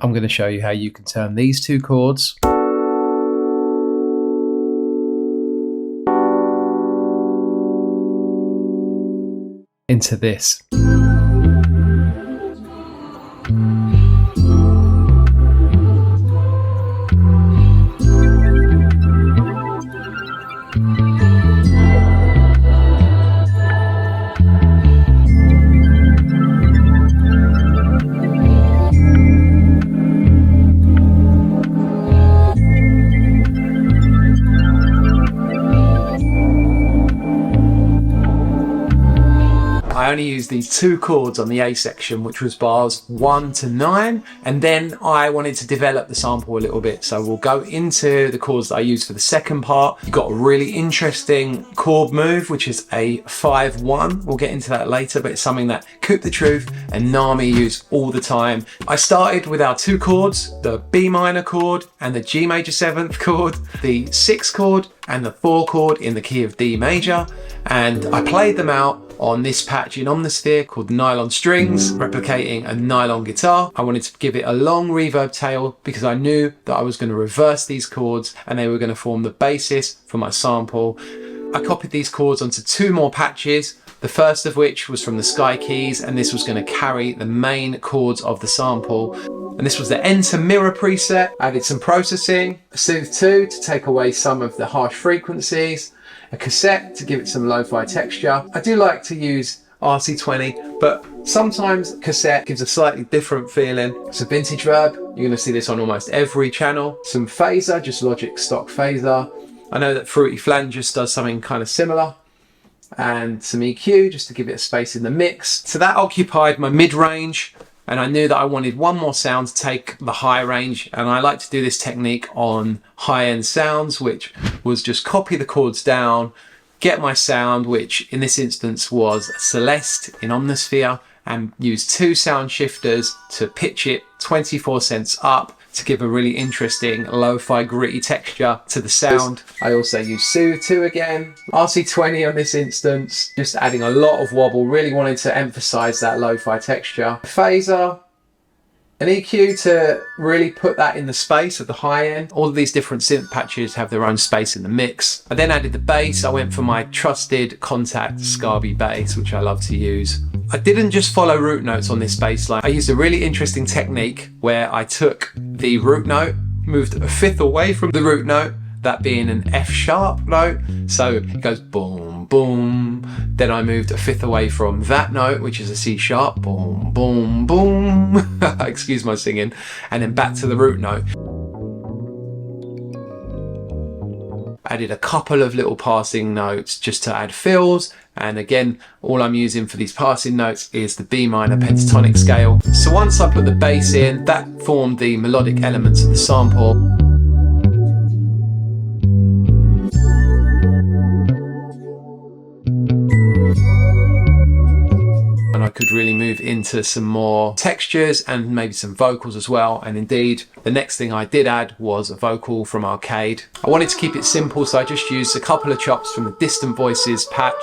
I'm going to show you how you can turn these two chords into this. I only used these two chords on the A section, which was bars 1 to 9, and then I wanted to develop the sample a little bit, so we'll go into the chords that I used for the second part. You've got a really interesting chord move, which is a 5-1. We'll get into that later, but it's something that Coop the Truth and Nami use all the time. I started with our two chords, the B minor chord and the G major 7th chord, the 6 chord and the 4 chord in the key of D major, and I played them out on this patch in Omnisphere called Nylon Strings, replicating a nylon guitar. I wanted to give it a long reverb tail because I knew that I was going to reverse these chords and they were going to form the basis for my sample. I copied these chords onto 2 more patches, the first of which was from the Sky Keys, and this was going to carry the main chords of the sample. And this was the Enter Mirror preset. I added some processing, a Soothe 2 to take away some of the harsh frequencies, a cassette to give it some lo-fi texture. I do like to use RC20, but sometimes cassette gives a slightly different feeling. Some vintage verb, you're going to see this on almost every channel. Some phaser, just Logic stock phaser. I know that Fruity Flanges does something kind of similar. And some EQ just to give it a space in the mix. So that occupied my mid-range, and I knew that I wanted one more sound to take the high range, and I like to do this technique on high-end sounds, which was just copy the chords down, get my sound, which in this instance was Celeste in Omnisphere, and use 2 sound shifters to pitch it 24 cents up to give a really interesting lo-fi gritty texture to the sound. I also use Soothe 2 again, RC20 on this instance, just adding a lot of wobble, really wanted to emphasize that lo-fi texture. Phaser, an EQ to really put that in the space of the high end. All of these different synth patches have their own space in the mix. I then added the bass. I went for my trusted Contact Scarby bass, which I love to use. I didn't just follow root notes on this bass line. I used a really interesting technique where I took the root note, moved a fifth away from the root note, that being an F sharp note. So it goes boom, boom. Then I moved a fifth away from that note, which is a C sharp, boom, boom, boom. Excuse my singing. And then back to the root note. Added a couple of little passing notes just to add fills. And again, all I'm using for these passing notes is the B minor pentatonic scale. So once I put the bass in, that formed the melodic elements of the sample. And I could really move into some more textures and maybe some vocals as well. And indeed, the next thing I did add was a vocal from Arcade. I wanted to keep it simple, so I just used a couple of chops from the Distant Voices patch.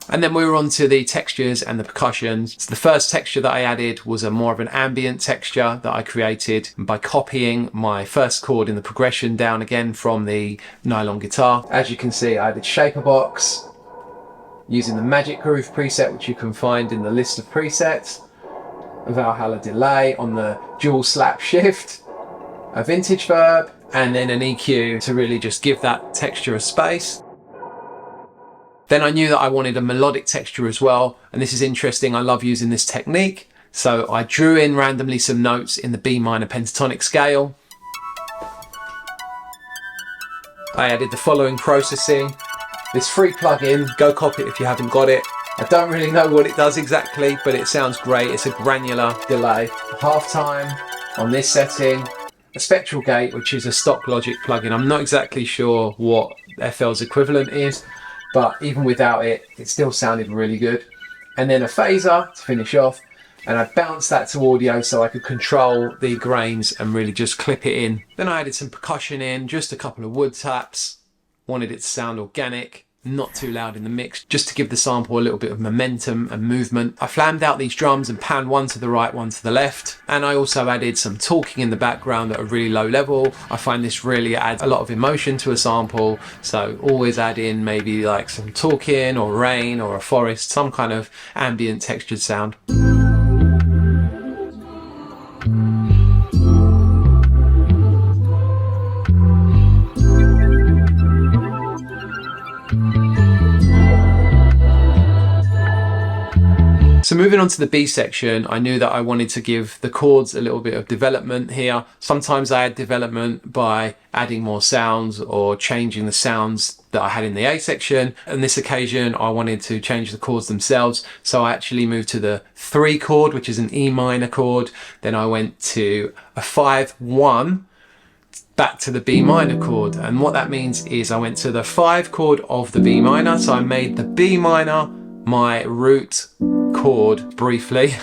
And then we were on to the textures and the percussions. So the first texture that I added was a more of an ambient texture that I created by copying my first chord in the progression down again from the nylon guitar. As you can see, I added Shaper Box using the Magic Groove preset, which you can find in the list of presets, a Valhalla delay on the dual slap shift, a vintage verb, and then an EQ to really just give that texture a space. Then I knew that I wanted a melodic texture as well, and this is interesting, I love using this technique. So I drew in randomly some notes in the B minor pentatonic scale. I added the following processing. This free plugin, go copy it if you haven't got it. I don't really know what it does exactly, but it sounds great. It's a granular delay. Halftime on this setting. A spectral gate, which is a stock Logic plugin. I'm not exactly sure what FL's equivalent is, but even without it, it still sounded really good. And then a phaser to finish off, and I bounced that to audio so I could control the grains and really just clip it in. Then I added some percussion in, just a couple of wood taps, wanted it to sound organic. not too loud in the mix, just to give the sample a little bit of momentum and movement. I flammed out these drums and panned one to the right, one to the left. And I also added some talking in the background at a really low level. I find this really adds a lot of emotion to a sample. So always add in maybe like some talking or rain or a forest, some kind of ambient textured sound. So moving on to the B section, I knew that I wanted to give the chords a little bit of development here. Sometimes I add development by adding more sounds or changing the sounds that I had in the A section. On this occasion, I wanted to change the chords themselves. So I actually moved to the 3 chord, which is an E minor chord. Then I went to a 5-1, back to the B minor chord. And what that means is I went to the 5 chord of the B minor. So I made the B minor my root chord briefly.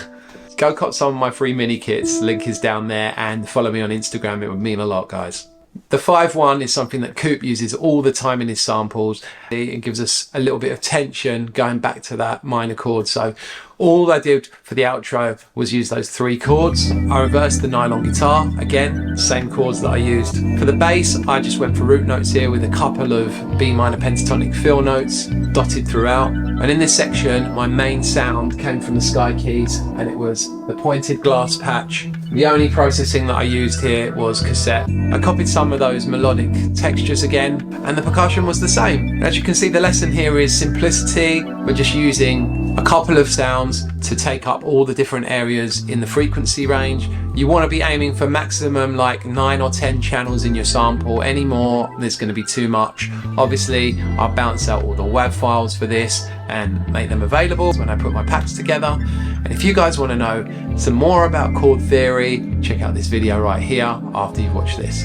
Go cop some of my free mini kits, link is down there, and follow me on Instagram, it would mean a lot, guys. The 5-1 is something that Coop uses all the time in his samples. It gives us a little bit of tension going back to that minor chord. So all I did for the outro was use those 3 chords. I reversed the nylon guitar, again, same chords that I used. For the bass, I just went for root notes here with a couple of B minor pentatonic fill notes dotted throughout. And in this section, my main sound came from the Sky keys, and it was the pointed glass patch. The only processing that I used here was cassette. I copied some of those melodic textures again, and the percussion was the same. As you can see, the lesson here is simplicity. We're just using a couple of sounds to take up all the different areas in the frequency range. You want to be aiming for maximum like 9 or 10 channels in your sample. Any more, there's going to be too much. Obviously, I'll bounce out all the WAV files for this and make them available when I put my packs together. And if you guys want to know some more about chord theory, check out this video right here after you've watched this.